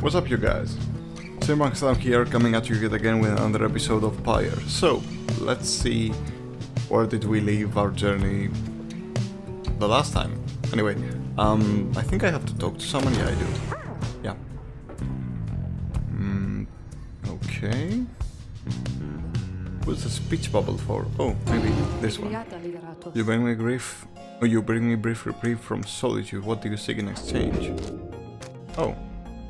What's up, you guys? StreampunkStam here, coming at you yet again with another episode of Pyre. So, let's see where did we leave our journey the last time. Anyway, I think I have to talk to someone. Yeah, I do. Yeah. Okay. What's the speech bubble for? Oh, maybe this one. You bring me grief. Oh, you bring me brief reprieve from solitude. What do you seek in exchange? Oh,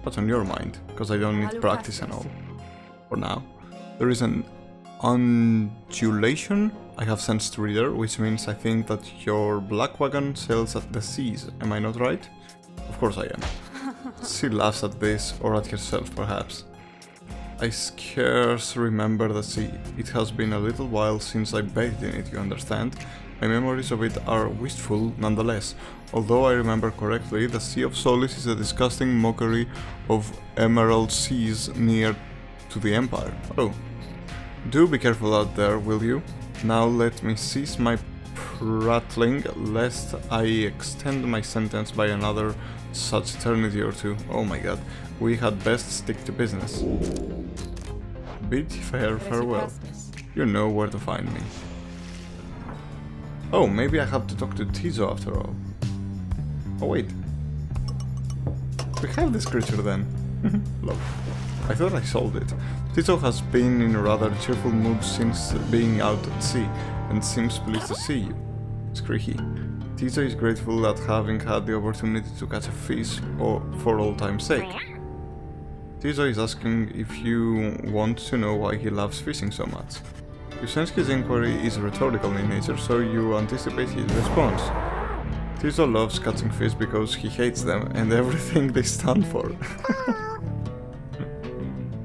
what's on your mind? Because I don't need practice and all. For now. There is an undulation. I have sensed reader, which means I think that your black wagon sails at the seas. Am I not right? Of course I am. She laughs at this, or at herself perhaps. I scarce remember the sea. It has been a little while since I bathed in it, you understand? My memories of it are wistful nonetheless. Although I remember correctly, the Sea of Solace is a disgusting mockery of emerald seas near to the Empire. Oh. Do be careful out there, will you? Now let me cease my prattling, lest I extend my sentence by another such eternity or two. Oh my god. We had best stick to business. Bid fair farewell. You know where to find me. Oh, maybe I have to talk to Tizo after all. Oh wait. We have this creature then. Look. I thought I solved it. Tizo has been in a rather cheerful mood since being out at sea, and seems pleased to see you. Squeaky. Tizo is grateful at having had the opportunity to catch a fish for all time's sake. Tizo is asking if you want to know why he loves fishing so much. You sense his inquiry is rhetorical in nature, so you anticipate his response. Tizo loves catching fish because he hates them and everything they stand for.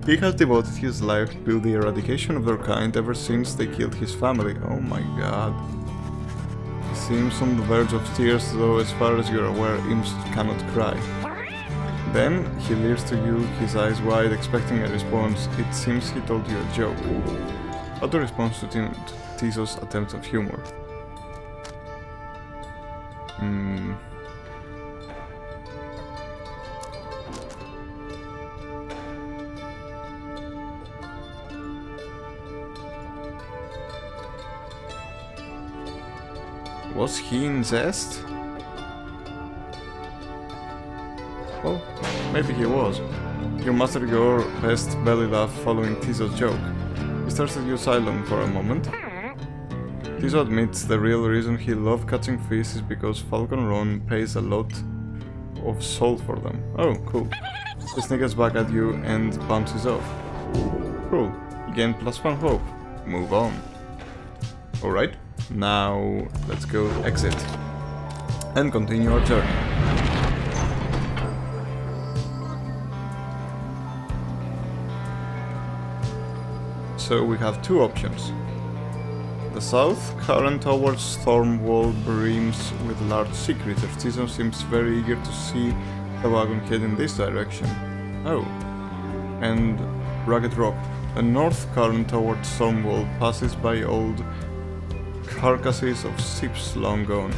He has devoted his life to the eradication of their kind ever since they killed his family. Oh my god. He seems on the verge of tears, though as far as you're aware, imps cannot cry. Then he leers to you, his eyes wide, expecting a response. It seems he told you a joke. How to respond to Tizo's attempt of humor? Was he in zest? Well, maybe he was. You mustered your best belly laugh following Tizo's joke. He stares at you silent for a moment. Tizo admits the real reason he loved catching fish is because Falcon Ron pays a lot of salt for them. Oh, cool. He snickers back at you and bounces off. Cool. You gain +1 hope. Move on. Alright, now let's go exit and continue our journey. So we have two options. The south, current towards Stormwall, brims with large sea creatures. Tizo seems very eager to see the wagon head in this direction. Oh. And Rugged Rock. The north current towards Stormwall passes by old carcasses of ships long gone.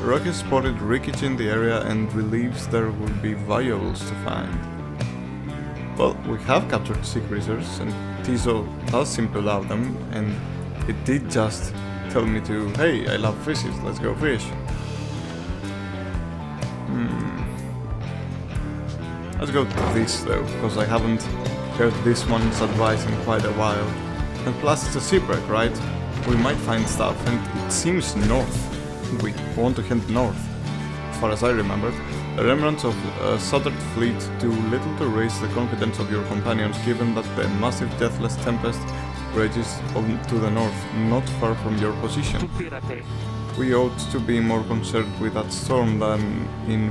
Rocky spotted wreckage in the area and believes there will be valuables to find. Well, we have captured sea creatures, and Tizo does seem to love them, and it did just tell me to, hey, I love fishes, let's go fish. Let's go to this though, because I haven't heard this one's advice in quite a while. And plus it's a shipwreck, right? We might find stuff, and it seems north. We want to head north. As far as I remembered, the remnants of a shattered fleet do little to raise the confidence of your companions, given that the massive deathless tempest rages to the north, not far from your position. We ought to be more concerned with that storm than in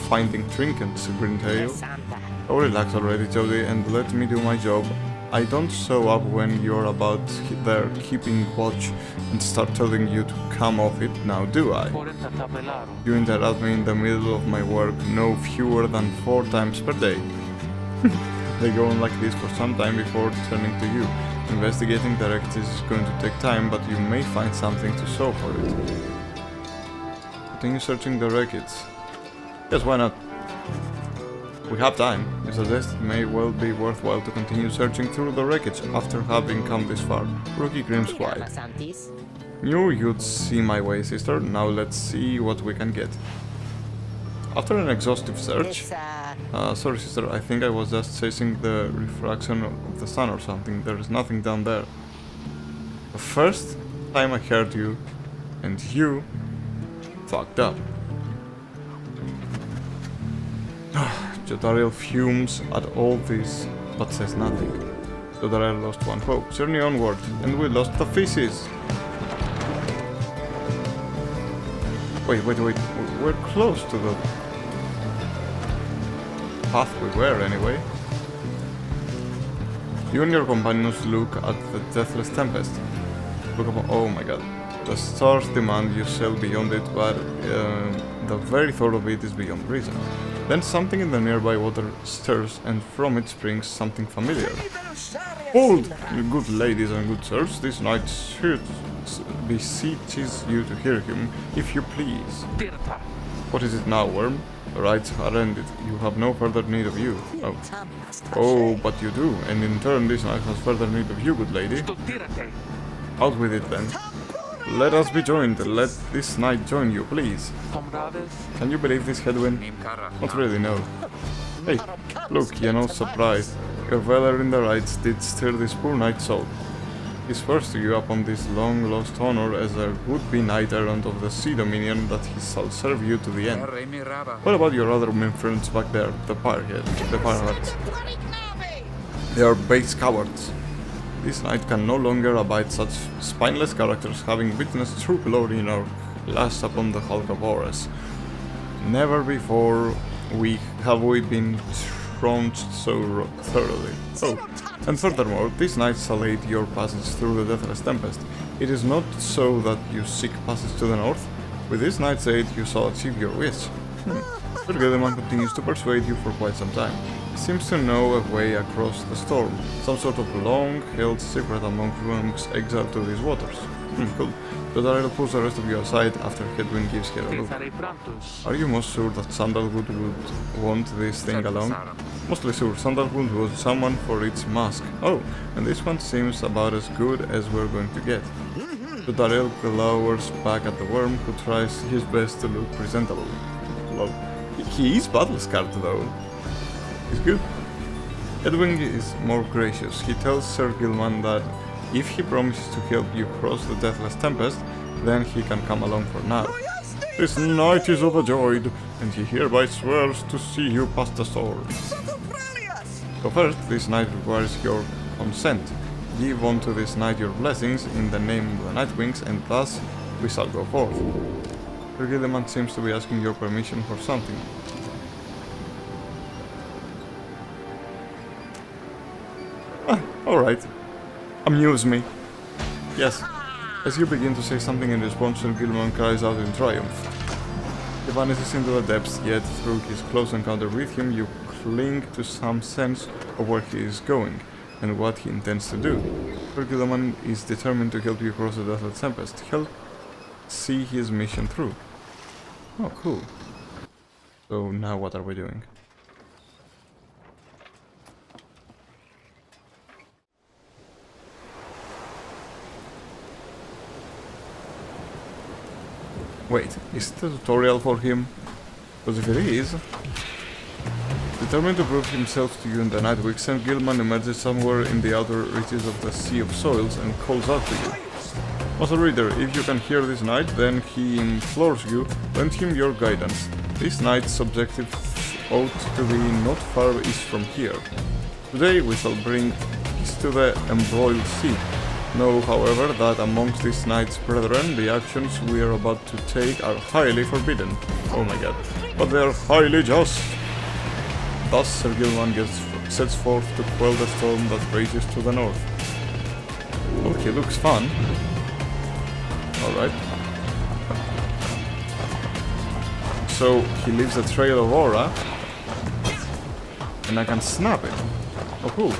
finding trinkets, Greentail. Oh, relax already, Jody, and let me do my job. I don't show up when you're about there keeping watch and start telling you to come off it, now do I? You interrupt me in the middle of my work no fewer than 4 times per day. They go on like this for some time before turning to you. Investigating the wreckage is going to take time, but you may find something to show for it. Continue searching the wreckage. Yes, why not? We have time. You suggest it may well be worthwhile to continue searching through the wreckage after having come this far. Rookie Grimm's quiet. Knew you'd see my way, sister. Now let's see what we can get. After an exhaustive search... sorry, sister, I think I was just chasing the refraction of the sun or something. There is nothing down there. The first time I heard you, and you fucked up. Jodariel fumes at all this, but says nothing. Jodariel lost one hope. Journey onward, and we lost the feces. Wait. We're close to the path we were, anyway. You and your companions look at the deathless tempest. Look up. Oh my god. The stars demand you sail beyond it, but the very thought of it is beyond reason. Then something in the nearby water stirs, and from it springs something familiar. Hold, you good ladies and good sirs, this knight beseeches you to hear him, if you please. What is it now, worm? The rites are ended. You have no further need of you. Oh, but you do, and in turn this knight has further need of you, good lady. Out with it then. Let us be joined. Let this knight join you, please. Can you believe this headwind? Not really, no. Hey, look, you're not surprised. Your valor in the rites did stir this poor knight's soul. He swears to you upon this long-lost honor as a would-be knight-errant of the sea dominion that he shall serve you to the end. What about your other men friends back there, the Pyre hearts? They are base cowards. This knight can no longer abide such spineless characters, having witnessed true glory in our clash upon the hulk of Horus. Never before have we been trounced so thoroughly. Oh, and furthermore, this knight shall aid your passage through the deathless tempest. It is not so that you seek passage to the north. With this knight's aid, you shall achieve your wish. Sir Gilliman continues to persuade you for quite some time. He seems to know a way across the storm, some sort of long-held secret amongst exile to these waters. Cool. Jodariel pulls the rest of you aside after Hedwin gives her a look. Are you most sure that Sandalwood would want this thing alone? Mostly sure. Sandalwood was someone for its mask. Oh, and this one seems about as good as we're going to get. Jodariel glowers back at the worm, who tries his best to look presentable. Lol. He is battle-scarred though. It's good. Edwin is more gracious. He tells Sir Gilman that if he promises to help you cross the deathless tempest, then he can come along for now. This knight is overjoyed, and he hereby swears to see you past the storm. So first, this knight requires your consent. Give unto this knight your blessings in the name of the Nightwings, and thus we shall go forth. Sir Gilliman seems to be asking your permission for something. Alright. Amuse me. Yes. As you begin to say something in response, Sir Gilman cries out in triumph. He vanishes into the depths, yet through his close encounter with him, you cling to some sense of where he is going, and what he intends to do. Sir Gilman is determined to help you cross the deathless tempest, help see his mission through. Oh, cool. So now what are we doing? Wait, is it a tutorial for him? Because if it is... Determined to prove himself to you in the night, Sir Gilman emerges somewhere in the outer reaches of the Sea of Soils and calls out to you. Master Reader, if you can hear this knight, then he implores you, lend him your guidance. This knight's objective ought to be not far east from here. Today we shall bring peace to the embroiled sea. Know, however, that amongst this knight's brethren, the actions we are about to take are highly forbidden. Oh my god. But they are highly just. Thus, Sir Gilman sets forth to quell the storm that rages to the north. Okay, looks fun. Alright. So, he leaves a trail of aura, and I can snap it. Oh, cool.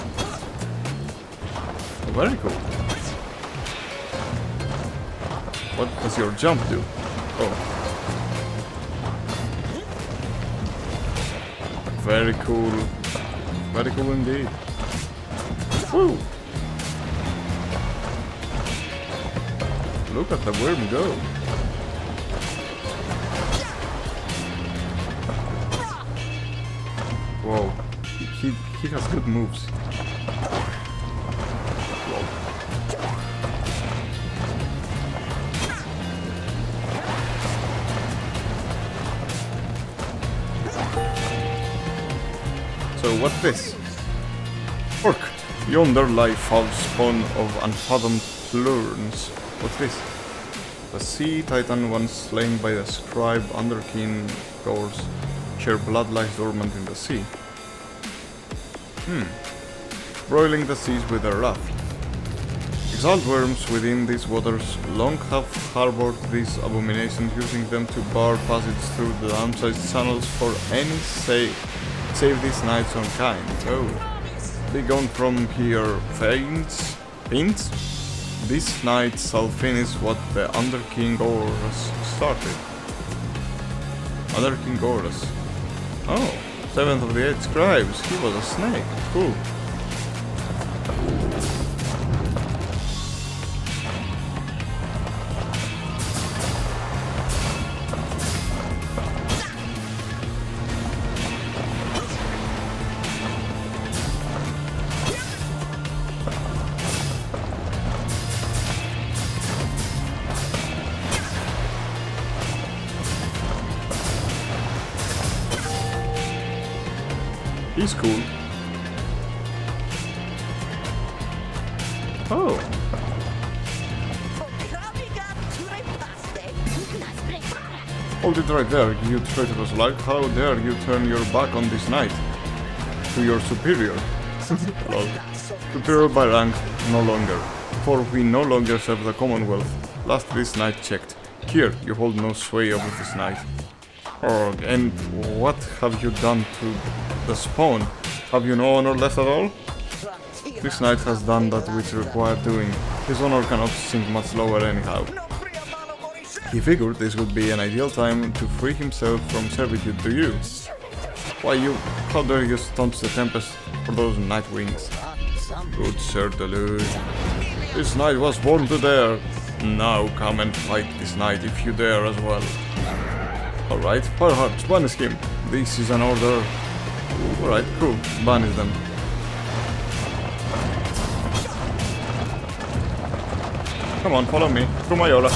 Oh, very cool. What does your jump do? Oh. Very cool. Very cool indeed. Woo! Look at the worm go. Whoa. He has good moves. Whoa. So what's this? Orc! Yonder lie foul spawn of unfathomed plurns. What's this? The sea titan once slain by the scribe underkin goers. Share blood lies dormant in the sea. Broiling the seas with their wrath. Exiled worms within these waters long have harbored these abominations, using them to bar passage through the downsized channels for any save these knight's own kind. Oh, be gone from here, faints? This night shall finish what the Under King Horus started. Under King Horus. Oh, 7th of the 8 scribes. He was a snake. Cool. He's cool. Oh. Hold it right there, you traitorous lag. How dare you turn your back on this knight? To your superior. Lol. Superior by rank, no longer. For we no longer serve the Commonwealth. Last this knight checked. Here, you hold no sway over this knight. Oh, and what have you done to the spawn? Have you no honor left at all? This knight has done that which required doing. His honor cannot sink much lower anyhow. He figured this would be an ideal time to free himself from servitude to you. Why you, how dare you staunch the tempest for those night wings? Good Sir Deluge. This knight was born to dare. Now come and fight this knight if you dare as well. Alright, Pyre harps, banish him. This is an order. Alright, cool. Banish them. Come on, follow me. Rumayola.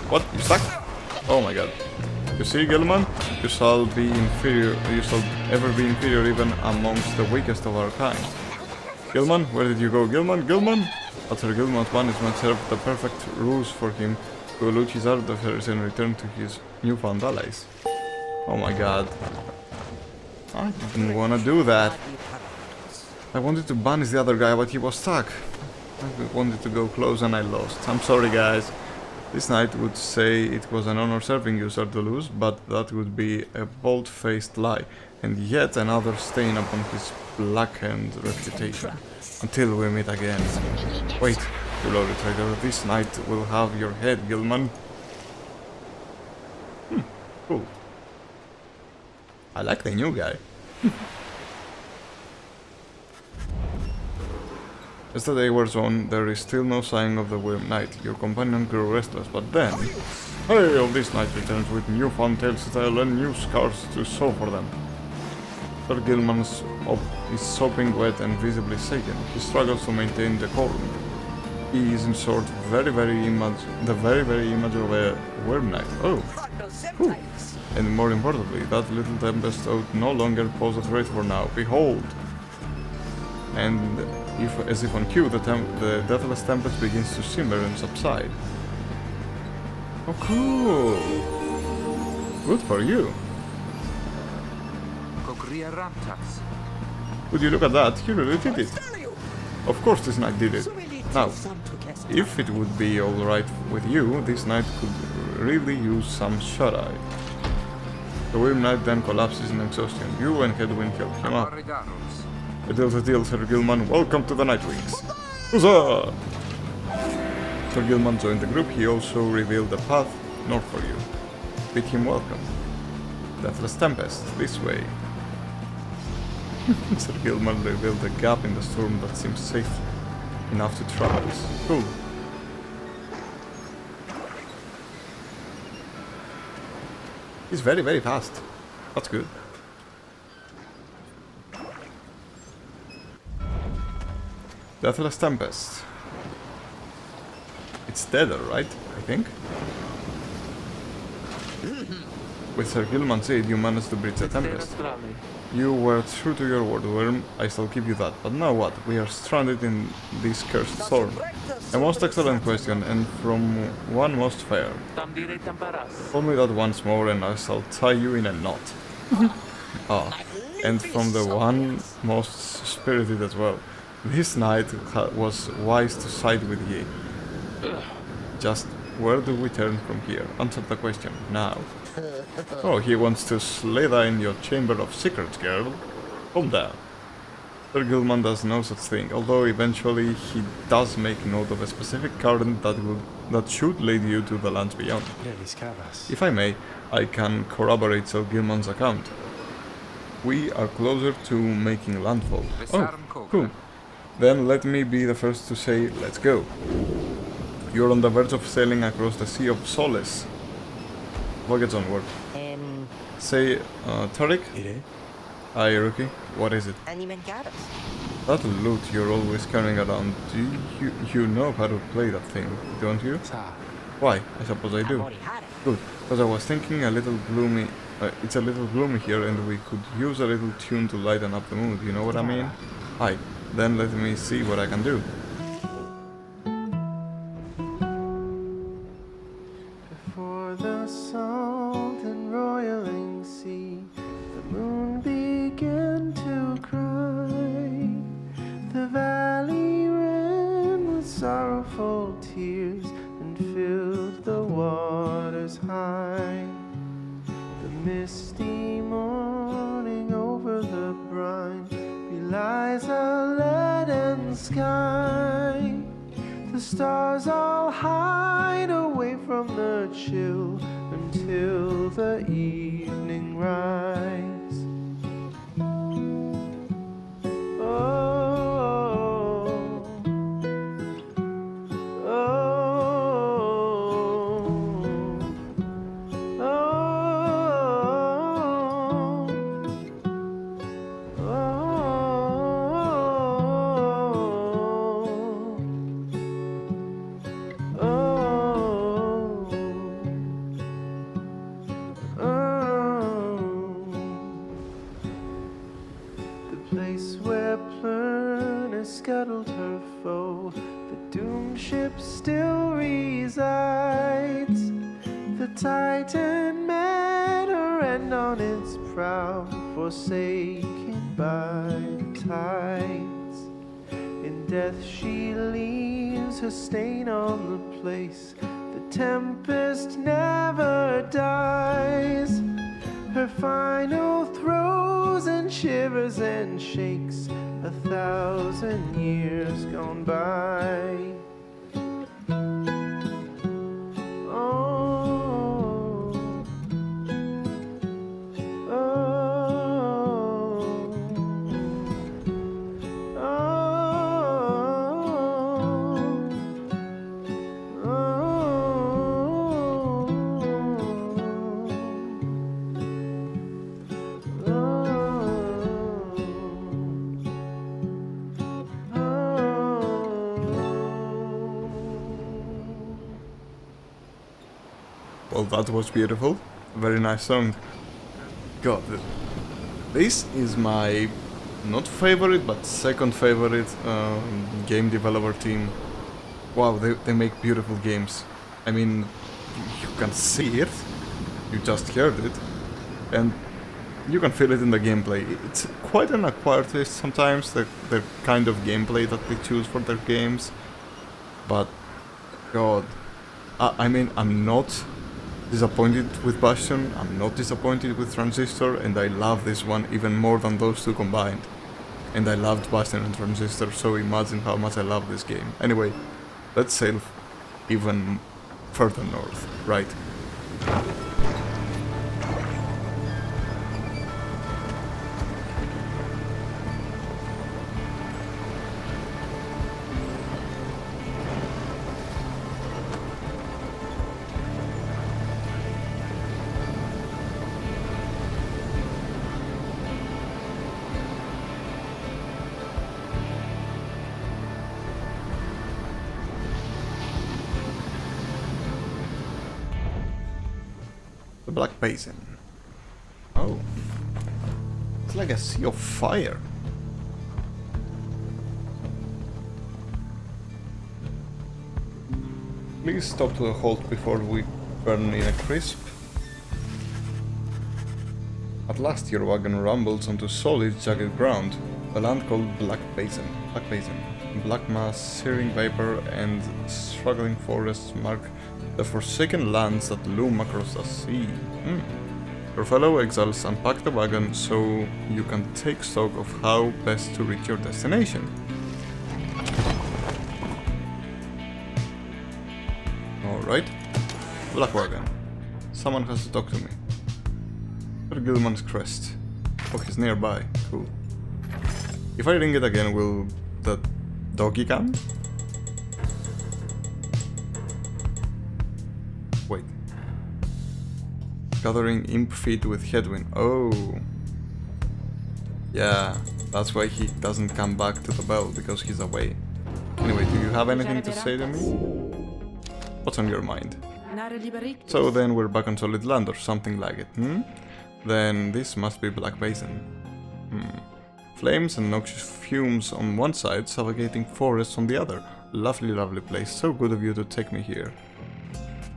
What? You stuck? Oh my god. You see, Gilman? You shall be inferior. You shall ever be inferior even amongst the weakest of our kind. Gilman, where did you go? Gilman? After Gilman's banishment served the perfect ruse for him to elude his adversaries and return to his newfound allies. Oh my god. I didn't wanna do that. I wanted to banish the other guy, but he was stuck. I wanted to go close and I lost. I'm sorry, guys. This knight would say it was an honor serving you, Sir Toulouse, but that would be a bold-faced lie, and yet another stain upon his blackened reputation. Until we meet again. Wait, you lowly traitor, this knight will have your head, Gilman. Cool. I like the new guy. As the day wears on, there is still no sign of the Worm Knight. Your companion grew restless, but then... Hail! This knight returns with newfound tales to tell and new scars to sew for them. Sir Gilman is sopping wet and visibly shaken. He struggles to maintain decorum. He is, in short, the very, very image of a Worm Knight. Oh! Cool. And more importantly, that little tempest ought no longer pose a threat for now. Behold! And as if on cue, the deathless tempest begins to simmer and subside. Oh, cool! Good for you. Would you look at that? He really did it. Of course this knight did it. Now, if it would be alright with you, this knight could really use some shut-eye. The Worm Knight then collapses in exhaustion. You and Headwind help him up. A deal's a deal, Sir Gilman. Welcome to the Nightwings. Huzzah! Sir Gilman joined the group. He also revealed the path north for you. bid him welcome. Deathless Tempest, this way. Sir Gilman revealed a gap in the storm that seems safe enough to traverse. Cool. He's very, very fast. That's good. Deathless Tempest. It's deader, right? I think. With Sir Gilman's aid, you managed to bridge the Tempest. You were true to your word, Worm. I shall give you that. But now what? We are stranded in this cursed storm. A most excellent question, and from one most fair. Tell me that once more, and I shall tie you in a knot. And from the one most spirited as well. This knight was wise to side with ye. Just where do we turn from here? Answer the question, now. Oh, he wants to slither in your chamber of secrets, girl. Calm down. Sir Gilman does no such thing, although eventually he does make note of a specific current that should lead you to the lands beyond. If I may, I can corroborate Sir Gilman's account. We are closer to making landfall. Oh, cool. Then let me be the first to say, let's go. You're on the verge of sailing across the Sea of Solace. Voyage onward. Say, Tariq? Aye, Rookie. What is it? That loot you're always carrying around, do you know how to play that thing, don't you? Why? I suppose I do. Good, because I was thinking a little gloomy. It's a little gloomy here, and we could use a little tune to lighten up the mood, you know what I mean? Aye, then let me see what I can do. Before the salt and roiling sea, the moon began to cry. The valley ran with sorrowful tears and filled the waters high. The misty morning over the brine belies a leaden sky. The stars all hide away from the chill until the evening rise. Place where Plurna scuttled her foe, the doomed ship still resides. The Titan met her end on its prow, forsaken by the tides. In death she leaves her stain on the place. The tempest never dies. Her final throes and shivers and shakes 1,000 years gone by. Well, that was beautiful. Very nice song. God, this is my not favorite but second favorite game developer team. Wow, they make beautiful games. I mean, you can see it, you just heard it, and you can feel it in the gameplay. It's quite an acquired taste sometimes, the kind of gameplay that they choose for their games. But, God, I mean, I'm not disappointed with Bastion, I'm not disappointed with Transistor, and I love this one even more than those two combined. And I loved Bastion and Transistor, so imagine how much I love this game. Anyway, let's sail even further north, right? Black Basin. Oh. It's like a sea of fire. Please stop to a halt before we burn in a crisp. At last your wagon rumbles onto solid, jagged ground, a land called Black Basin. Black mass, searing vapor, and struggling forests mark the forsaken lands that loom across the sea. Your fellow exiles unpack the wagon so you can take stock of how best to reach your destination. Alright. Black wagon. Someone has to talk to me. Sir Gilman's crest. Oh, he's nearby. Cool. If I ring it again, will the doggy come? Wait. Gathering imp feet with headwind. Oh. Yeah, that's why he doesn't come back to the bell, because he's away. Anyway, do you have anything to say to me? What's on your mind? So then we're back on solid land or something like it, Then this must be Black Basin. Flames and noxious fumes on one side, suffocating forests on the other. Lovely, lovely place. So good of you to take me here.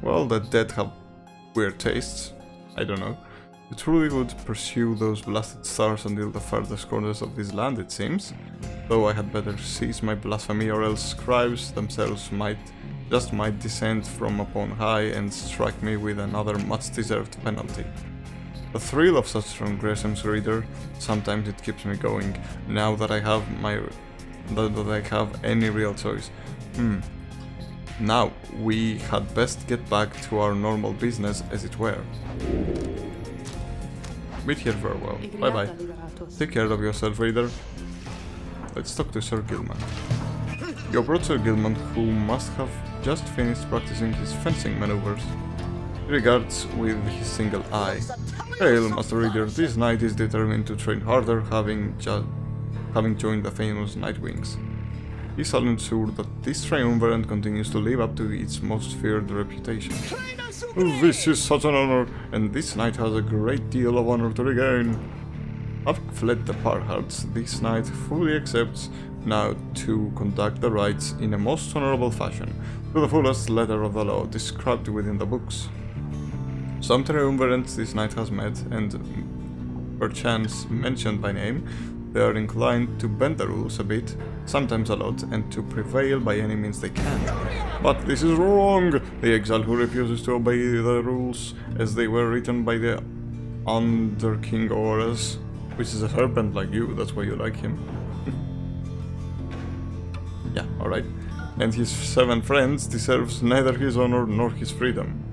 Well, the dead have weird tastes. I don't know. You truly would pursue those blasted stars until the furthest corners of this land, it seems. Though I had better cease my blasphemy, or else scribes themselves might descend from upon high and strike me with another much-deserved penalty. The thrill of such transgressions, reader, sometimes it keeps me going, now that I have any real choice. Now, we had best get back to our normal business, as it were. Bid here farewell. Bye bye. Take care of yourself, reader. Let's talk to Sir Gilman. You brought Sir Gilman, who must have just finished practicing his fencing maneuvers. He regards with his single eye. Hail, Master Reader, this knight is determined to train harder, having joined the famous Nightwings. He is ensured that this triumvirate continues to live up to its most feared reputation. This is such an honor, and this knight has a great deal of honor to regain. Having fled the Pyre, this knight fully accepts now to conduct the rites in a most honorable fashion, to the fullest letter of the law described within the books. Some triumvirates this knight has met, and perchance mentioned by name, they are inclined to bend the rules a bit, sometimes a lot, and to prevail by any means they can. But this is wrong! The exile who refuses to obey the rules as they were written by the Under King Horus, which is a serpent like you, that's why you like him. Yeah, alright. And his 7 friends deserves neither his honor nor his freedom.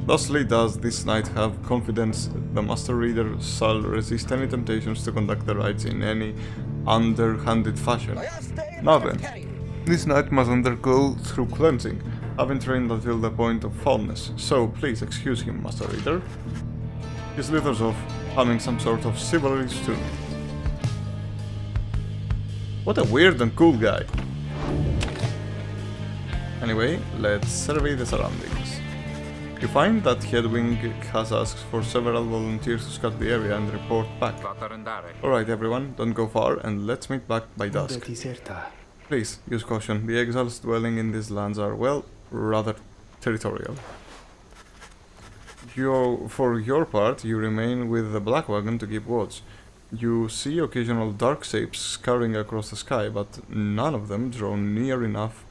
Thusly does this knight have confidence the Master Reader shall resist any temptations to conduct the rites in any underhanded fashion. Now then, this knight must undergo through cleansing, having trained until the point of foulness, so please excuse him, Master Reader. He slithers off, humming some sort of chivalrous tune. What a weird and cool guy. Anyway, let's survey the surroundings. You find that Headwing has asked for several volunteers to scout the area and report back. Alright everyone, don't go far and let's meet back by dusk. Please, use caution. The exiles dwelling in these lands are, well, rather territorial. For your part, you remain with the Black Wagon to keep watch. You see occasional dark shapes scurrying across the sky, but none of them draw near enough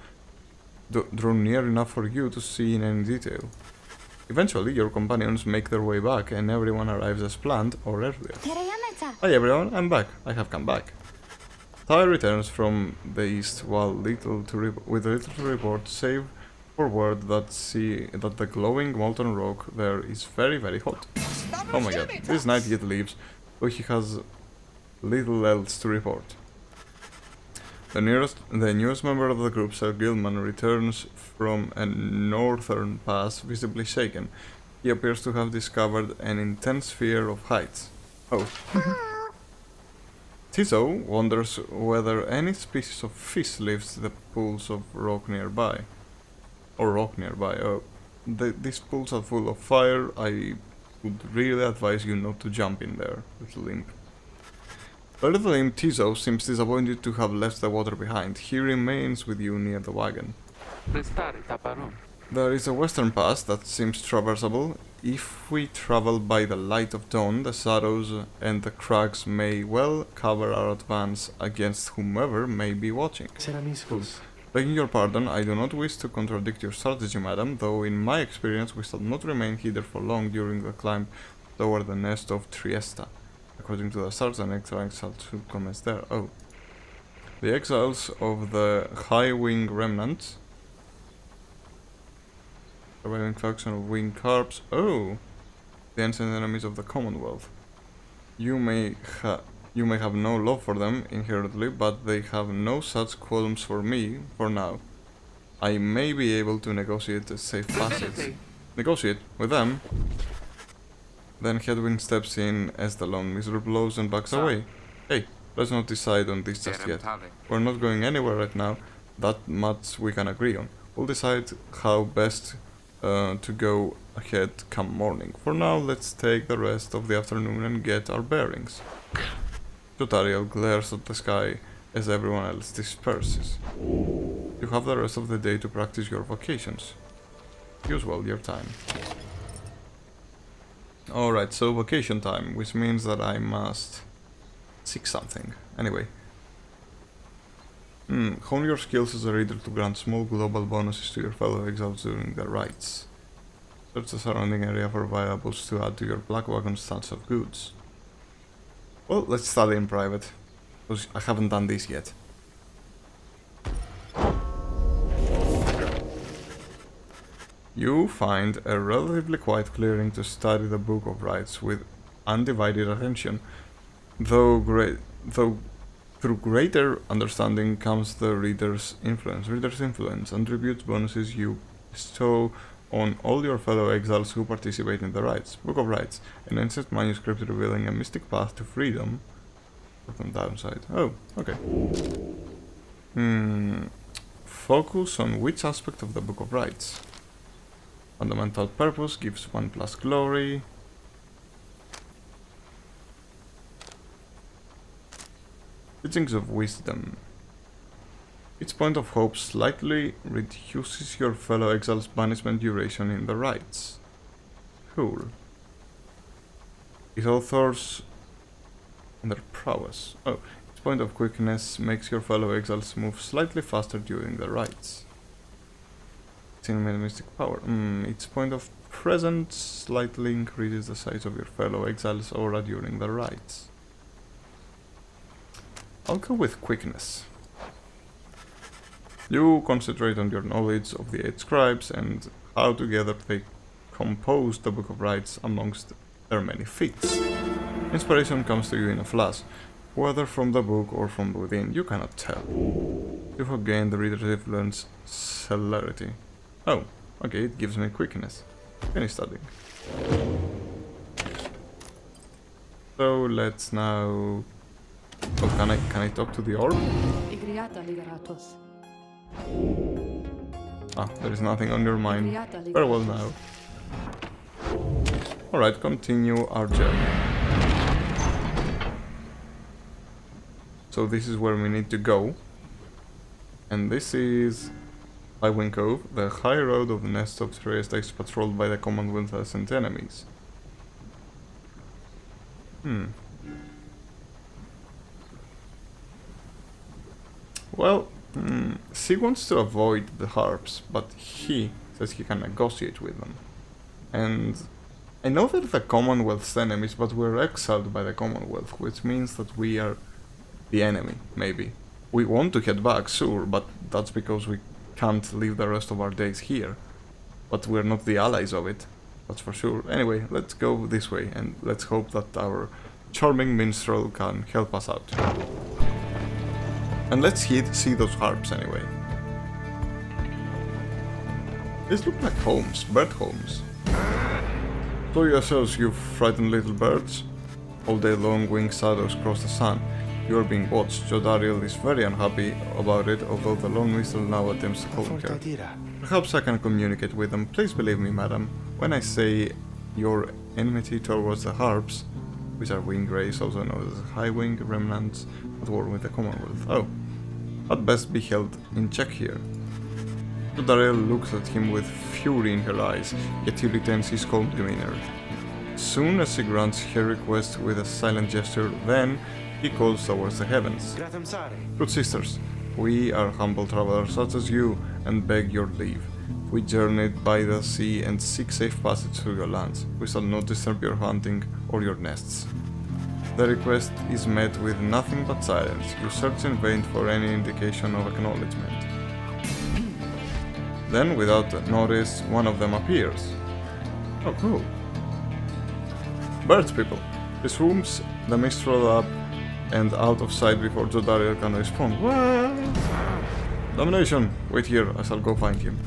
for you to see in any detail. Eventually, your companions make their way back, and everyone arrives as planned or earlier. Hi everyone, I'm back. I have come back. Pyre returns from the east with little to report, save for word that the glowing molten rock there is very, very hot. Oh my god, this knight yet leaves, though he has little else to report. The newest member of the group, Sir Gilman, returns from a northern pass, visibly shaken. He appears to have discovered an intense fear of heights. Oh. Tizo wonders whether any species of fish lives the pools of rock nearby. Oh. these pools are full of fire. I would really advise you not to jump in there, little imp. The little imp Tizo seems disappointed to have left the water behind. He remains with you near the wagon. There is a western pass that seems traversable. If we travel by the light of dawn, the shadows and the crags may well cover our advance against whomever may be watching. Begging your pardon, I do not wish to contradict your strategy, madam, though in my experience we shall not remain hidden for long during the climb toward the nest of Triesta. According to the stars, an exile shall soon commence there. Oh. The exiles of the High Wing Remnant. Surviving faction of winged harps. Oh! The ancient enemies of the Commonwealth. You may have no love for them, inherently, but they have no such qualms for me, for now. I may be able to negotiate a safe passage. Negotiate with them? Then Hedwin steps in as the lone miser blows and backs away. Hey, let's not decide on this just yet. We're not going anywhere right now, that much we can agree on. We'll decide how best to go ahead come morning. For now, let's take the rest of the afternoon and get our bearings. Jotariel glares at the sky as everyone else disperses. You have the rest of the day to practice your vocations. Use well your time. Alright, so vocation time, which means that I must seek something. Anyway. Hone your skills as a reader to grant small global bonuses to your fellow exiles during the rites. Search the surrounding area for valuables to add to your Black Wagon stacks of goods. Well, let's study in private, because I haven't done this yet. You find a relatively quiet clearing to study the Book of Rites with undivided attention, though through greater understanding comes the reader's influence. Reader's influence attributes bonuses you bestow on all your fellow exiles who participate in the rites. Book of Rites, an ancient manuscript revealing a mystic path to freedom. From downside. Oh, okay. Focus on which aspect of the Book of Rites. Fundamental purpose gives 1+ glory. Teachings of Wisdom. Each point of hope slightly reduces your fellow exile's banishment duration in the rites. Cool. It authors their prowess. Oh, each point of quickness makes your fellow exiles move slightly faster during the rites. Mystic power. Each point of presence slightly increases the size of your fellow exile's aura during the rites. I'll go with quickness. You concentrate on your knowledge of the 8 scribes and how together they composed the Book of Rites amongst their many feats. Inspiration comes to you in a flash, whether from the book or from within, you cannot tell. You have gained the reader's influence celerity. Oh, okay, it gives me quickness. Finish studying. So let's now... Oh, can I talk to the orb? Ah, there is nothing on your mind. Farewell now. Alright, continue our journey. So this is where we need to go. And this is Highwind Cove. The high road of the nest of Trieste is patrolled by the Commonwealth and enemies. Well, she wants to avoid the harps, but he says he can negotiate with them. And I know they're the Commonwealth's enemies, but we're exiled by the Commonwealth, which means that we are the enemy, maybe. We want to head back, sure, but that's because we can't live the rest of our days here. But we're not the allies of it, that's for sure. Anyway, let's go this way, and let's hope that our charming minstrel can help us out. And let's see those harps anyway. These look like homes, bird homes. Show yourselves, you frightened little birds. All day long winged shadows cross the sun. You are being watched. Jodariel is very unhappy about it, although the lone minstrel now attempts to calm her. Perhaps I can communicate with them. Please believe me, madam, when I say your enmity towards the harps, which are wing rays, also known as high wing remnants at war with the Commonwealth. Oh, at best be held in check here. Dariel looks at him with fury in her eyes, yet he retains his calm demeanor. Soon as she grants her request with a silent gesture, then he calls towards the heavens. Good sisters, we are humble travelers such as you, and beg your leave. We journeyed by the sea and seek safe passage through your lands. We shall not disturb your hunting or your nests. The request is met with nothing but silence. You search in vain for any indication of acknowledgement. Then, without notice, one of them appears. Oh, cool. Birds, people. He swoops the minstrel up and out of sight before Jodariel can respond. What? Domination! Wait here, I shall go find him.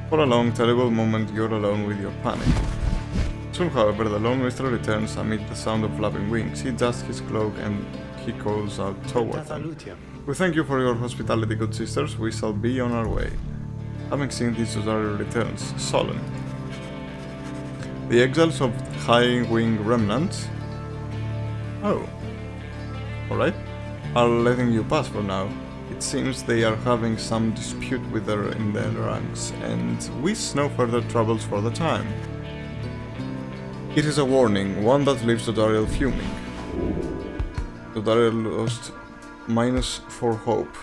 For a long, terrible moment, you're alone with your panic. Soon, however, the lone minstrel returns amid the sound of flapping wings. He adjusts his cloak and he calls out toward them. We thank you for your hospitality, good sisters. We shall be on our way. Having seen this, Jodariel returns, sullen. The exiles of high wing remnants. Oh. Alright. Are letting you pass for now. It seems they are having some dispute with her in their ranks, and wish no further troubles for the time. It is a warning, one that leaves Jodariel fuming. Jodariel lost -4 hope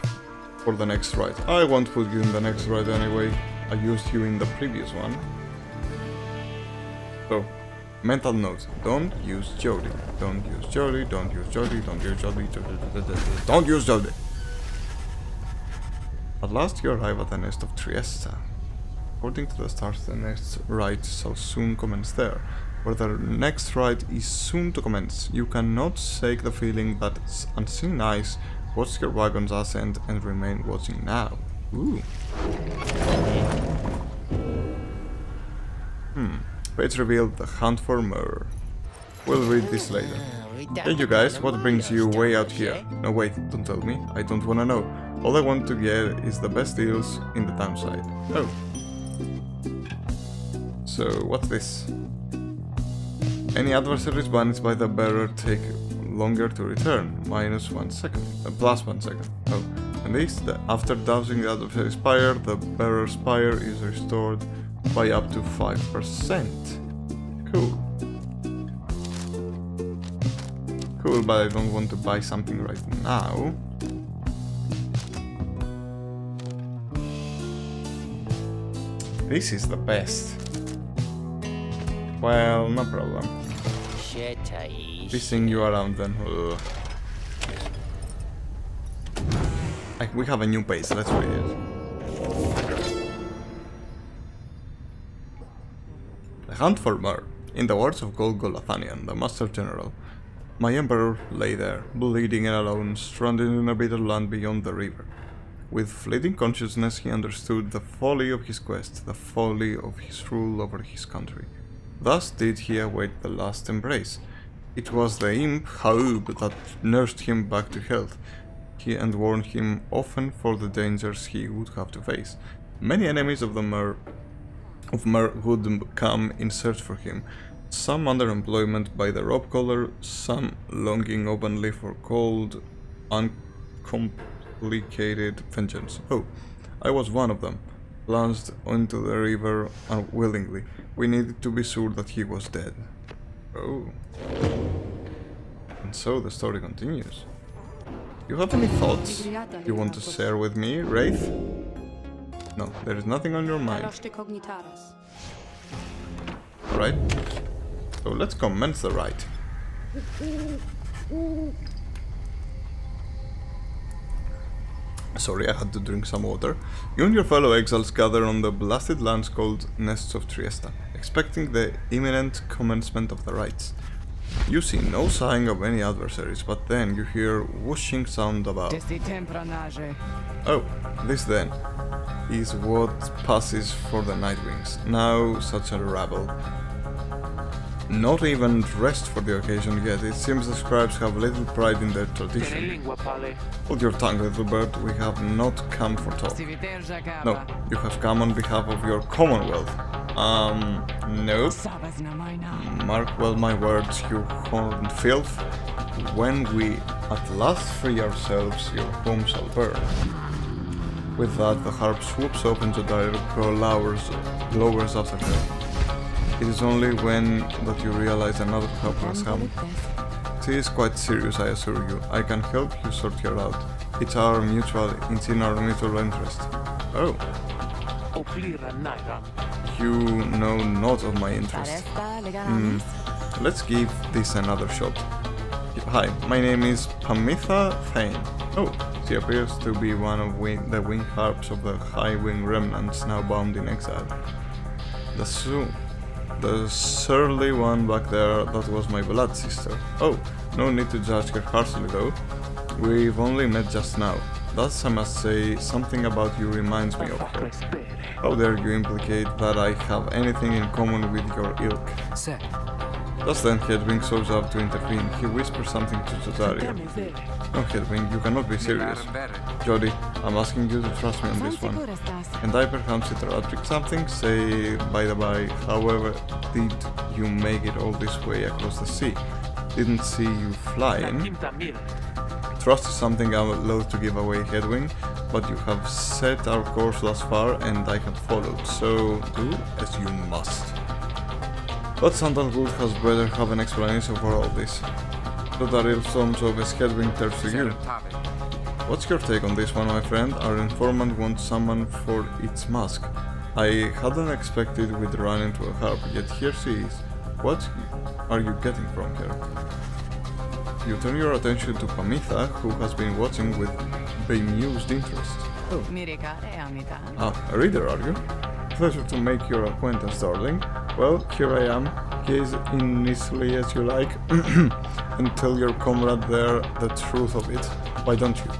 for the next rite. I won't put you in the next rite anyway, I used you in the previous one. So, mental note, don't use Jody. Don't use Jody, don't use Jody, don't use Jody, don't use Jody! At last you arrive at the nest of Trieste. According to the stars, the next rite shall soon commence there. Where the next rite is soon to commence, you cannot shake the feeling that unseen eyes watch your wagon's ascent and remain watching now. Ooh. Page revealed the hunt for myrrh. We'll read this later. Hey you guys, what brings you way out here? No wait, don't tell me, I don't wanna know. All I want to get is the best deals in the townside. Oh. So, what's this? Any adversaries banished by the bearer take longer to return, -1 second, +1 second. Oh, and this, after dousing the adversary's pyre, the bearer's pyre is restored by up to 5%. Cool. Cool, but I don't want to buy something right now. This is the best. Well, no problem. Pissing you around then. We have a new base, let's read it. The hunt for myrrh. In the words of Gold Golathanian, the Master General, my emperor lay there, bleeding and alone, stranded in a bitter land beyond the river. With fleeting consciousness, he understood the folly of his quest, the folly of his rule over his country. Thus did he await the last embrace. It was the imp Haub that nursed him back to health, and warned him often for the dangers he would have to face. Many enemies of myrrh would come in search for him, some under employment by the rope collar, some longing openly for cold, uncomplicated vengeance. Oh, I was one of them, plunged into the river unwillingly. We needed to be sure that he was dead. Oh. And so the story continues. You have any thoughts you want to share with me, Wraith? No, there is nothing on your mind. Alright. So let's commence the rite. Sorry, I had to drink some water. You and your fellow exiles gather on the blasted lands called Nests of Trieste, expecting the imminent commencement of the rites. You see no sign of any adversaries, but then you hear whooshing sound above. Oh, this then is what passes for the Nightwings, now such a rabble. not even dressed for the occasion yet. It seems the scribes have little pride in their tradition. Hold your tongue, little bird. We have not come for talk. No, you have come on behalf of your commonwealth. Nope. Mark well my words, you horned filth. When we at last free ourselves, your home shall burn. With that, the harp swoops off and Jodariel lowers after her. It is only when that you realize another couple has come. She is quite serious, I assure you. I can help you sort her out. It's in our mutual interest. Oh. You know not of my interest. Let's give this another shot. Hi, my name is Pamitha Thane. Oh, she appears to be one of the wing harps of the High Wing remnants now bound in exile. The surly one back there, that was my blood sister. Oh, no need to judge her harshly though. We've only met just now. Thus, I must say, something about you reminds me of her. How dare you implicate that I have anything in common with your ilk? Just then, Hedwig shows up to intervene. He whispers something to Jodariel. No, Hedwig, you cannot be serious. Jody, I'm asking you to trust me on this one. And I perhaps interrupt something? Say, by the by, however did you make it all this way across the sea? Didn't see you flying. Trust is something I'm loath to give away, Hedwig, but you have set our course thus far and I have followed, so do as you must. But Sandalwood has better have an explanation for all this. Jodariel storms over as Hedwig turns to you. What's your take on this one, my friend? Our informant wants someone for its mask. I hadn't expected we'd run into a harp, yet here she is. What are you getting from her? You turn your attention to Pamitha, who has been watching with bemused interest. Oh. Ah, a reader, are you? Pleasure to make your acquaintance, darling. Well, here I am. Gaze initially as you like, and tell your comrade there the truth of it. Why don't you?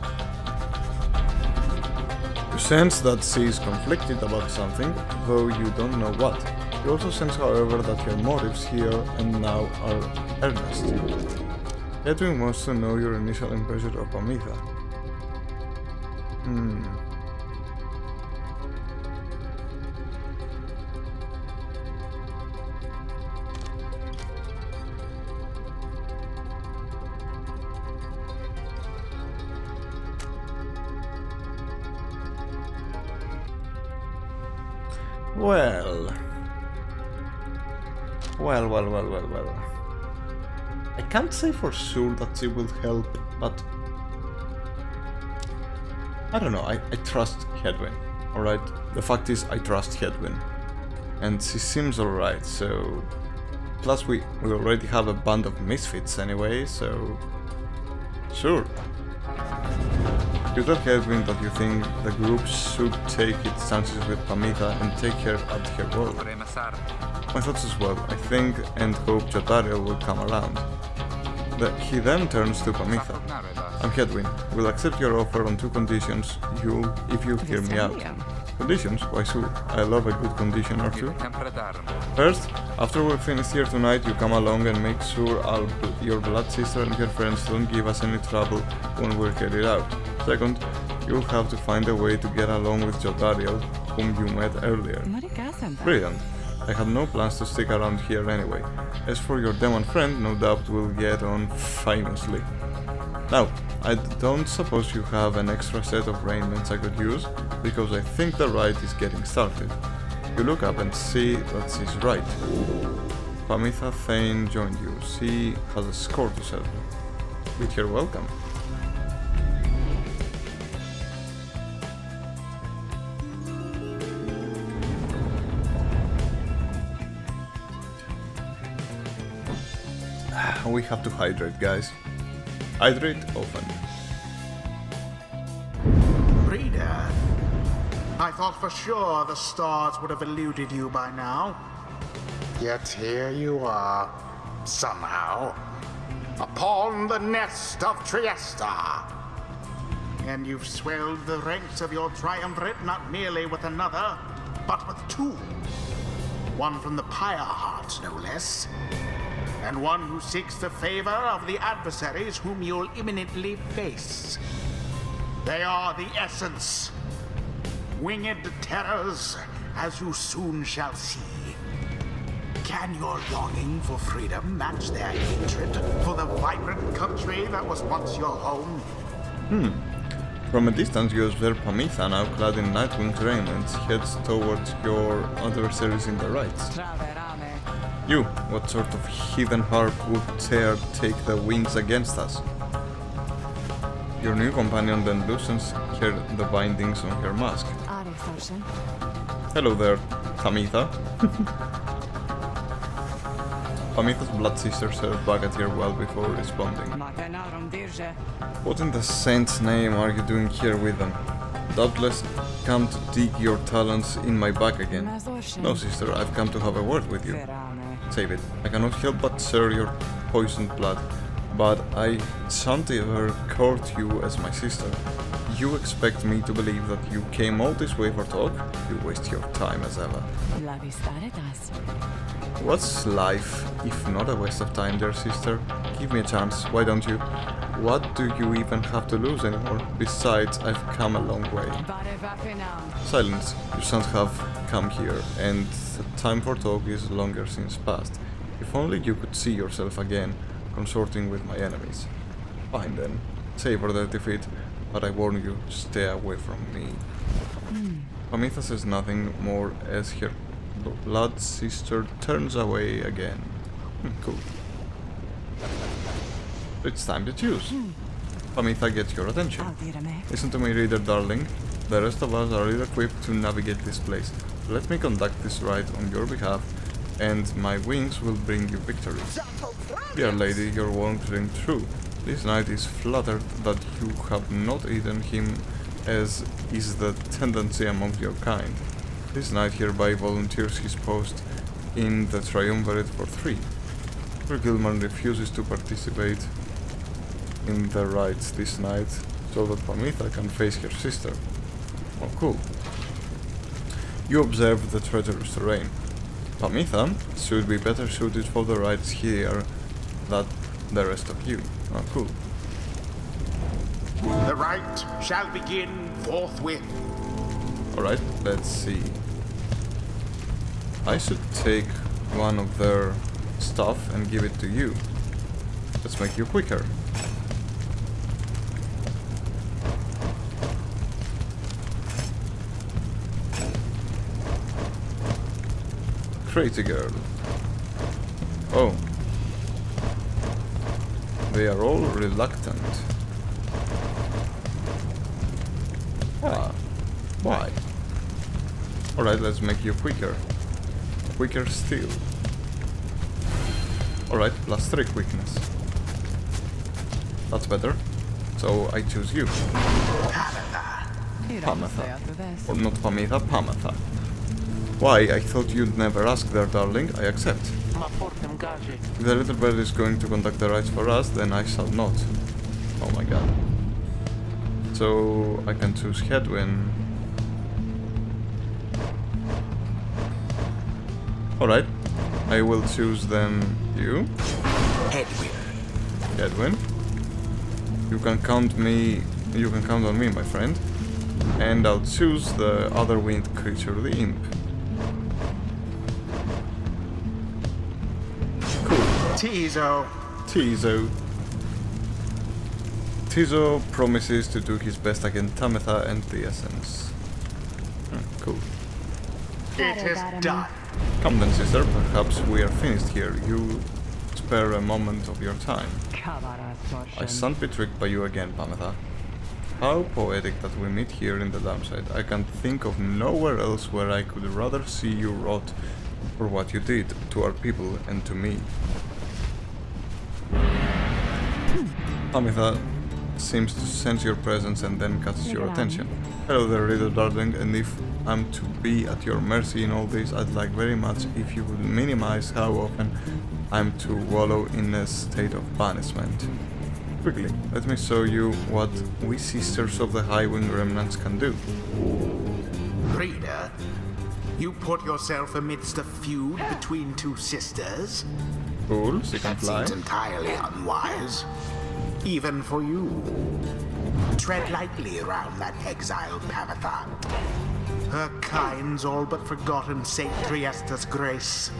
You sense that she is conflicted about something, though you don't know what. You also sense, however, that her motives here and now are earnest. Hedwig wants to know your initial impression of Pamitha. Well. I can't say for sure that she will help, but I don't know, I trust Hedwig, alright? The fact is, I trust Hedwig, and she seems alright, so... Plus we already have a band of misfits anyway, so... Sure. You tell Hedwig that you think the group should take its chances with Pamitha and take her at her word. My thoughts as well. I think and hope Jodariel will come around. He then turns to Pamitha. I'm Hedwig. We'll accept your offer on two conditions, if you'll hear me out. Conditions? Why sure, I love a good condition or two. First, after we're finished here tonight, you come along and make sure your blood sister and her friends don't give us any trouble when we're headed out. Second, you'll have to find a way to get along with Jodariel, whom you met earlier. Brilliant. I had no plans to stick around here anyway. As for your demon friend, no doubt we'll get on famously. Now, I don't suppose you have an extra set of raiments I could use, because I think the rite is getting started. You look up and see that she's right. Pamitha Thane joined you. She has a score to settle. With her welcome. We have to hydrate, guys. Hydrate often. Reader, I thought for sure the stars would have eluded you by now. Yet here you are, somehow, upon the nest of Trieste. And you've swelled the ranks of your triumvirate not merely with another, but with two. One from the Pyre heart, no less. and one who seeks the favor of the adversaries whom you'll imminently face. They are the essence. Winged terrors, as you soon shall see. Can your longing for freedom match their hatred for the vibrant country that was once your home? From a distance you observe Pamitha, now clad in Nightwing's raiment, heads towards your adversaries in the rites. You, what sort of heathen harp would dare take the wings against us? Your new companion then loosens the bindings on her mask. Hello there, Pamitha. Pamitha's blood sister stared back at her well before responding. What in the saint's name are you doing here with them? Doubtless come to dig your talons in my back again. No, sister, I've come to have a word with you. Save it. I cannot help but share your poisoned blood, but I shan't ever court you as my sister. You expect me to believe that you came all this way for talk? You waste your time as ever. What's life, if not a waste of time, dear sister? Give me a chance, why don't you? What do you even have to lose anymore? Besides, I've come a long way. Silence, you shan't have come here, and the time for talk is longer since past. If only you could see yourself again, consorting with my enemies. Fine then, savor their defeat, but I warn you, stay away from me. Pamitha says nothing more as her blood sister turns away again. Cool. It's time to choose. Pamitha gets your attention. Listen to me, reader darling. The rest of us are ill-equipped to navigate this place. Let me conduct this rite on your behalf, and my wings will bring you victory. Dear lady, your words ring true. This knight is flattered that you have not eaten him, as is the tendency among your kind. This knight hereby volunteers his post in the triumvirate for 3. Sir Gilman refuses to participate in the rites this night, so that Pamitha can face her sister. Oh, cool. You observe the treacherous terrain. Pamitha should be better suited for the rites here than the rest of you. Oh, cool. The rite shall begin forthwith. Alright, let's see. I should take one of their stuff and give it to you. Let's make you quicker. Crazy girl. Oh. They are all reluctant. Ah. Why? Alright, let's make you quicker. Quicker still. Alright, +3 quickness. That's better. So I choose you. Pamitha. Or not Pamitha, Pamitha. Why? I thought you'd never ask there, darling. I accept. If the little bird is going to conduct the rites for us, then I shall not. Oh my god. So I can choose Hedwin. Alright. I will choose then you. Hedwin. You can count on me, my friend. And I'll choose the other winged creature, the imp. Tizo. Tizo promises to do his best against Pamitha and the essence. Cool. It is done. Come then, sister. Perhaps we are finished here. You spare a moment of your time. I shan't be tricked by you again, Pamitha. How poetic that we meet here in the downside. I can think of nowhere else where I could rather see you rot for what you did to our people and to me. Pamitha seems to sense your presence and then catches your attention. Hello there, reader darling, and if I'm to be at your mercy in all this, I'd like very much if you would minimize how often I'm to wallow in a state of banishment. Quickly, let me show you what we Sisters of the High Wing Remnants can do. Reader, You put yourself amidst a feud between two sisters? Cool, she can That fly. seems entirely unwise. Even for you. Tread lightly around that exile Pamatha. Her kind's all but forgotten Saint Triesta's grace.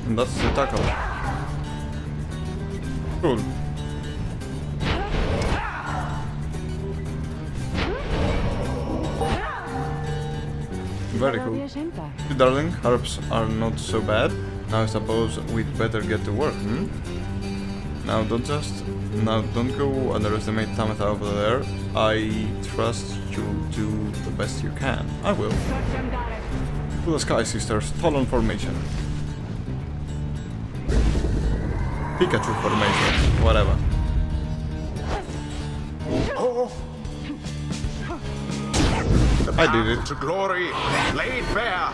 And that's the tackle. Cool. Very cool. Darling, harps are not so bad. Now I suppose we'd better get to work, hmm? Now don't go underestimate Tamatha over there. I trust you'll do the best you can. I will. To the Sky Sisters, Talon formation. Pikachu formation, whatever. Oh! I did it. To glory, laid bare.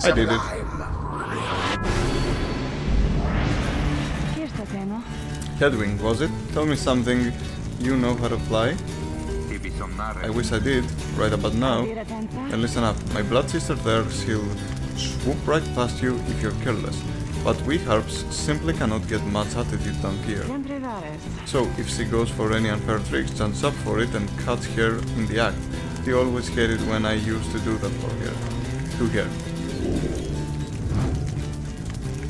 I did it. Headwing, was it? Tell me something. You know how to fly? I wish I did, right about now. And listen up, my blood sister there, she'll swoop right past you if you're careless. But we harps simply cannot get much attitude down here. So if she goes for any unfair tricks, jumps up for it and cuts her in the act. She always hated when I used to do that for her. To her.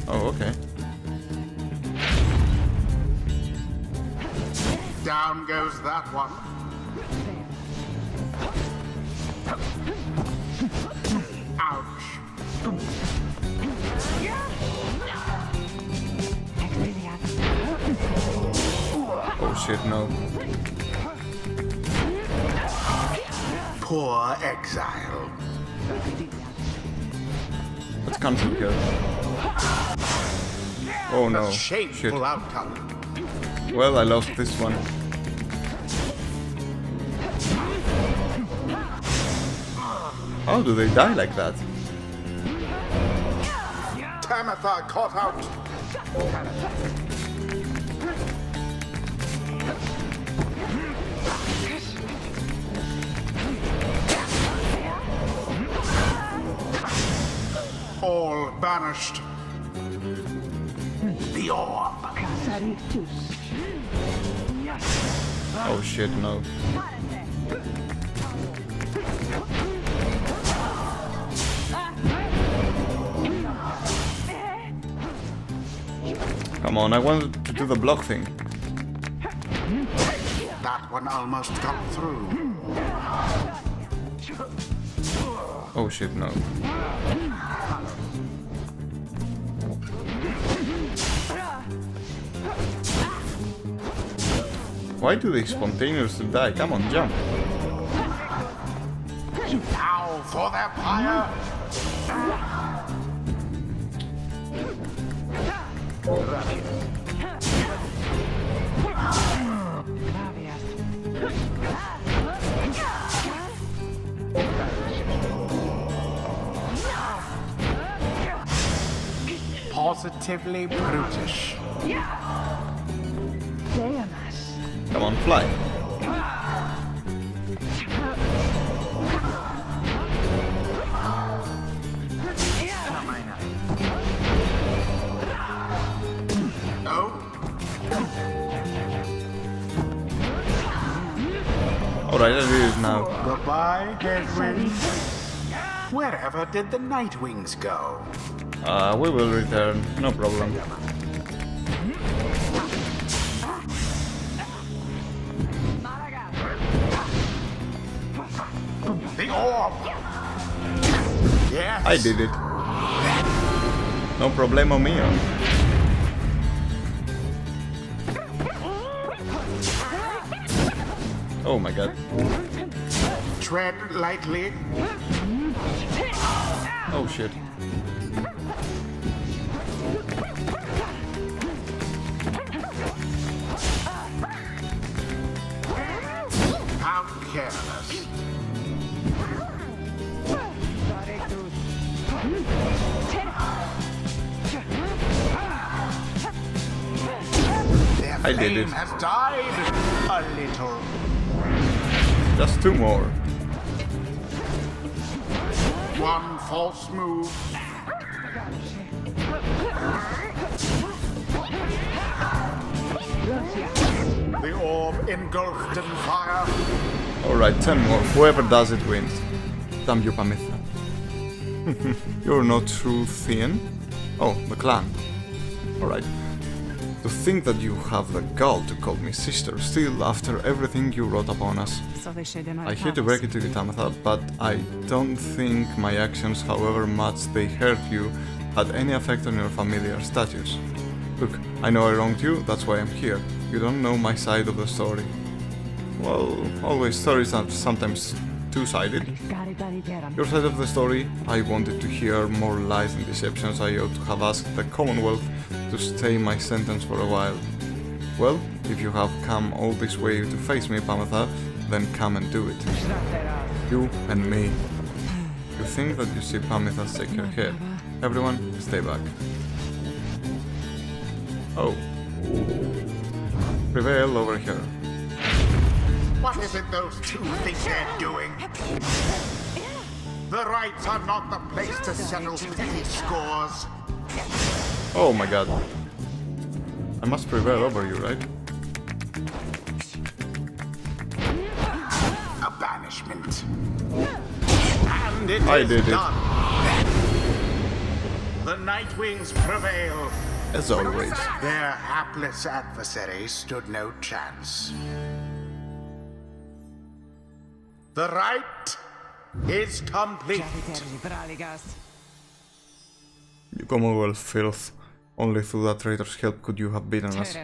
Oh, okay. Down goes that one. Ouch. Oh shit, no. Poor exile. Let's cancel her. Oh no. A Shit. shameful outcome. Well, I lost this one. How do they die like that? Tamatha caught out. All banished. The orb. Oh shit, no. Come on, I wanted to do the block thing. That one almost got through. Oh shit, no. Why do they spontaneously die? Come on, jump. Now for their pyre. Positively brutish. Come on, fly. Oh, Alright, I did it now. goodbye, Headwind. Wherever did the Night Wings go? We will return, no problem. The orb! Yes! I did it. No problemo mio. Oh my god. Tread lightly. Oh shit. How careless. I did flame it. has died a little. Just 2 more. One false move. The orb engulfed in fire. Alright, 10 more. Whoever does it wins. Damn you, Pamitha. You're not true Thean? Oh, the clan. Alright. To think that you have the gall to call me sister still after everything you wrote upon us. I hate to break it to you, Tamitha, but I don't think my actions, however much they hurt you, had any effect on your familiar status. Look, I know I wronged you, that's why I'm here. You don't know my side of the story. Well, always stories are sometimes two-sided. Your side of the story, I wanted to hear more lies and deceptions. I ought to have asked the Commonwealth to stay my sentence for a while. Well, if you have come all this way to face me, Pamitha, then come and do it. You and me. You think that you see Pamitha's sacred head. Everyone, stay back. Oh. Prevail over here. What is it those two think they're doing? The rites are not the place to settle petty scores. Oh my god. I must prevail over you, right? A banishment. And it I is did it. done. The Nightwings prevail. As always. Their hapless adversary stood no chance. The rite is complete. You Commonwealth filth. Only through that traitor's help could you have beaten us.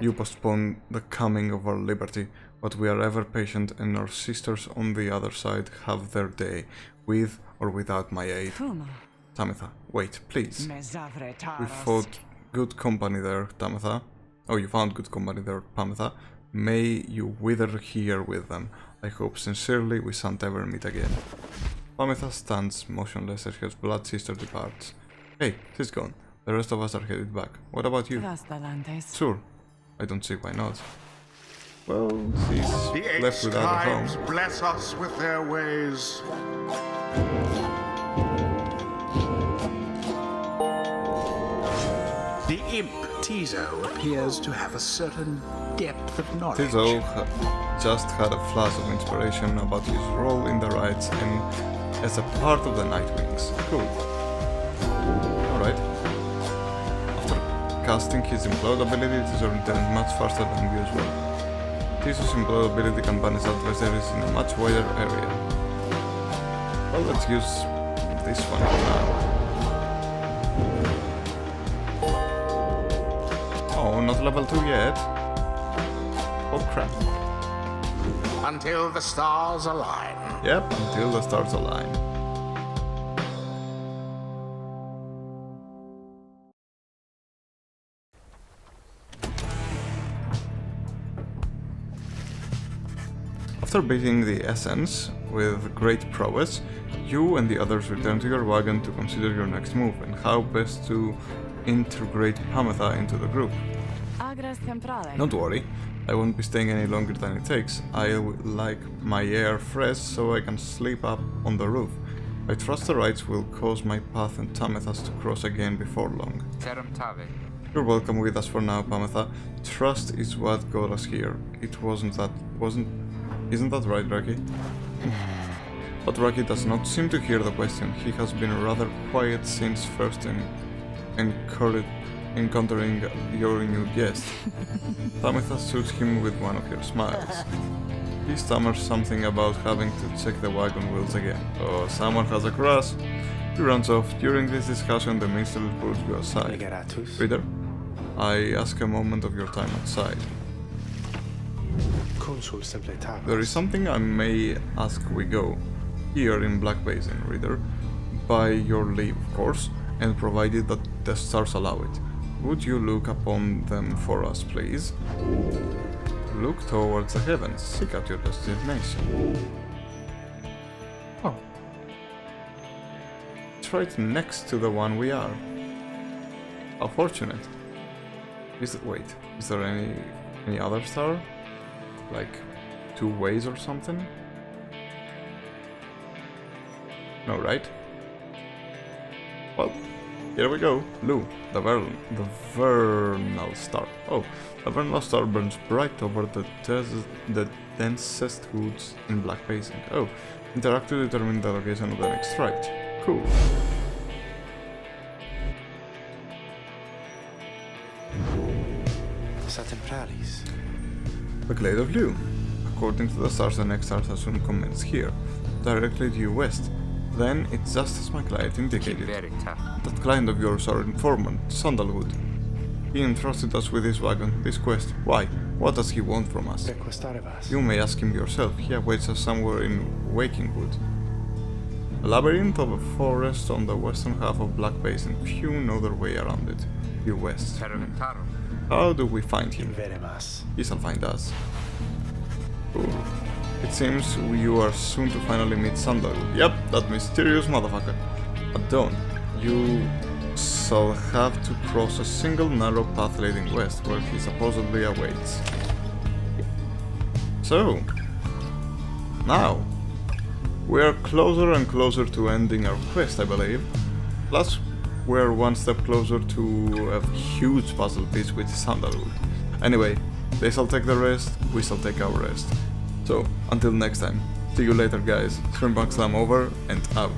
You postponed the coming of our liberty, but we are ever patient, and our sisters on the other side have their day, with or without my aid. Tamitha, wait, please. We fought good company there, Tamitha. Oh, you found good company there, Pamitha. May you wither here with them. I hope sincerely we shan't ever meet again. Pamitha stands motionless as her blood sister departs. Hey, she's gone. The rest of us are headed back. What about you? Sure. I don't see why not. Well, she's The left without a exiles home. bless us with their ways. The imp Tizo appears to have a certain depth of knowledge. Tizo just had a flash of inspiration about his role in the rites and as a part of the Nightwings. Cool. Alright. After casting his implode ability, Tizo returned much faster than usual. Tizo's implode ability can banish adversaries in a much wider area. Well, let's use this one for now. Oh, not level 2 yet. Oh crap. Until the stars align. Yep, until the stars align. After beating the Essence with great prowess, you and the others return to your wagon to consider your next move and how best to integrate Pamitha into the group. Don't worry, I won't be staying any longer than it takes. I like my air fresh so I can sleep up on the roof. I trust the rites will cause my path and Tamitha's to cross again before long. You're welcome with us for now, Pamitha. Trust is what got us here. Isn't that right, Raki? But Raki does not seem to hear the question. He has been rather quiet since first encountering your new guest. Tamitha shoots him with one of her smiles. He stammers something about having to check the wagon wheels again. Oh, someone has a crush. He runs off. During this discussion, the minstrel pulls you aside. Reader, I ask a moment of your time outside. There is something I may ask we go. Here in Black Basin, Reader. By your leave, of course, and provided that the stars allow it. Would you look upon them for us, please? Look towards the heavens. Seek out your destination. Oh. It's right next to the one we are. How fortunate. Wait, is there any other star? Like 2 ways or something? No, right? Well, here we go. Blue, the vernal star. Oh, the vernal star burns bright over the densest woods in Black Basin. Oh, interact to determine the location of the next rite. Cool. Satempralis. The Glade of Liu. According to the stars, the next stars soon commence here, directly due west. Then it's just as my client indicated. That client of yours, our informant, Sandalwood. He entrusted us with this wagon, this quest. Why? What does he want from us? You may ask him yourself. He awaits us somewhere in Wakingwood. A labyrinth of a forest on the western half of Black Basin. Few know their way around it. Due west. How do we find him? He shall find us. Cool. It seems you are soon to finally meet Sandalwood. Yep, that mysterious motherfucker. At dawn, you shall have to cross a single narrow path leading west, where he supposedly awaits. So, now, we are closer and closer to ending our quest, I believe. Plus, we're one step closer to a huge puzzle piece with Sandalwood. Anyway, they shall take the rest, we shall take our rest. So, until next time, see you later guys, StreampunkStam over and out.